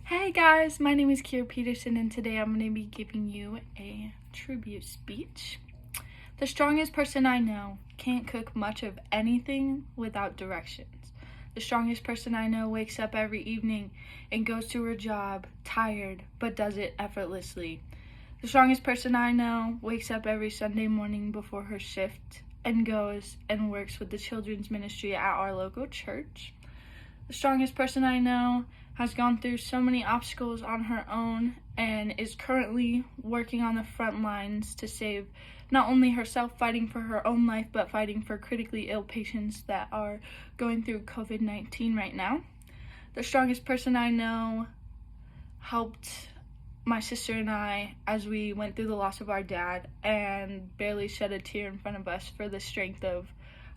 Hey guys, my name is Kiera Peterson and today I'm going to be giving you a tribute speech. The strongest person I know can't cook much of anything without directions. The strongest person I know wakes up every evening and goes to her job tired but does it effortlessly. The strongest person I know wakes up every Sunday morning before her shift and goes and works with the children's ministry at our local church. The strongest person I know has gone through so many obstacles on her own and is currently working on the front lines to save not only herself fighting for her own life, but fighting for critically ill patients that are going through COVID-19 right now. The strongest person I know helped my sister and I as we went through the loss of our dad and barely shed a tear in front of us for the strength of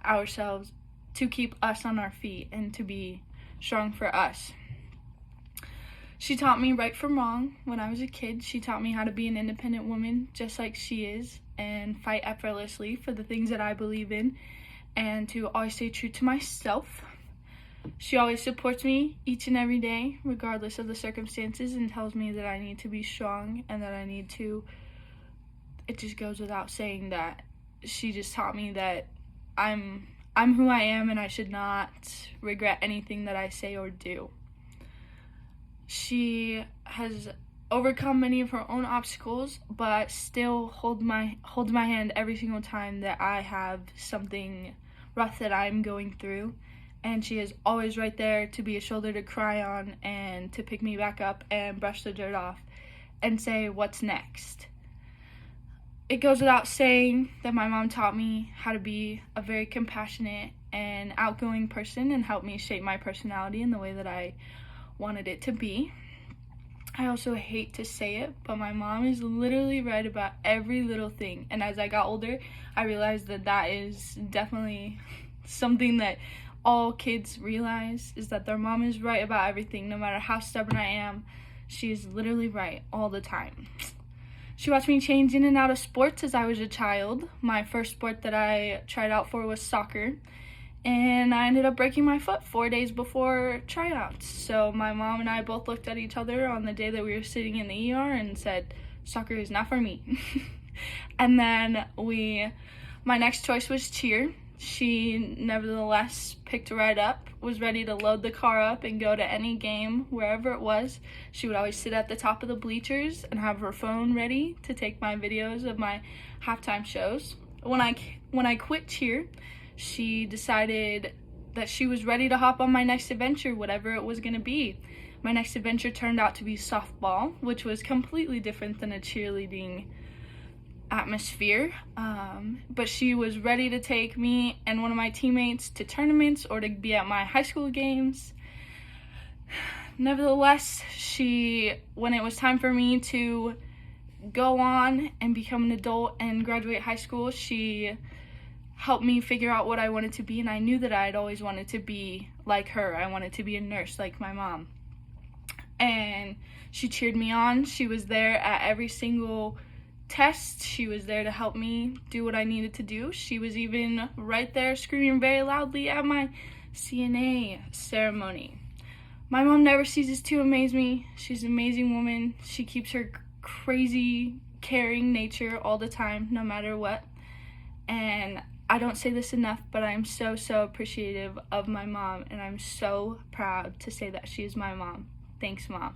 ourselves to keep us on our feet and to be strong for us. She taught me right from wrong when I was a kid. She taught me how to be an independent woman just like she is and fight effortlessly for the things that I believe in and to always stay true to myself. She always supports me each and every day regardless of the circumstances and tells me that I need to be strong and that I need to, it just goes without saying that she just taught me that I'm who I am and I should not regret anything that I say or do. She has overcome many of her own obstacles, but still holds my hand every single time that I have something rough that I'm going through. And she is always right there to be a shoulder to cry on and to pick me back up and brush the dirt off and say, what's next? It goes without saying that my mom taught me how to be a very compassionate and outgoing person and helped me shape my personality in the way that I wanted it to be. I also hate to say it, but my mom is literally right about every little thing. And as I got older, I realized that that is definitely something that all kids realize, is that their mom is right about everything. No matter how stubborn I am, she is literally right all the time. She watched me change in and out of sports as I was a child. My first sport that I tried out for was soccer, and I ended up breaking my foot 4 days before tryouts. So my mom and I both looked at each other on the day that we were sitting in the ER and said, soccer is not for me. And then my next choice was cheer. She nevertheless picked right up, was ready to load the car up and go to any game, wherever it was. She would always sit at the top of the bleachers and have her phone ready to take my videos of my halftime shows. When I quit cheer, she decided that she was ready to hop on my next adventure, whatever it was going to be. My next adventure turned out to be softball, which was completely different than a cheerleading atmosphere, but she was ready to take me and one of my teammates to tournaments or to be at my high school games. Nevertheless, when it was time for me to go on and become an adult and graduate high school, she helped me figure out what I wanted to be, and I knew that I had always wanted to be like her. I wanted to be a nurse like my mom, and she cheered me on. She was there at every single test. She was there to help me do what I needed to do. She was even right there screaming very loudly at my CNA ceremony. My mom never ceases to amaze me. She's an amazing woman. She keeps her crazy, caring nature all the time, no matter what. And I don't say this enough, but I'm so appreciative of my mom, and I'm so proud to say that she is my mom. Thanks, Mom.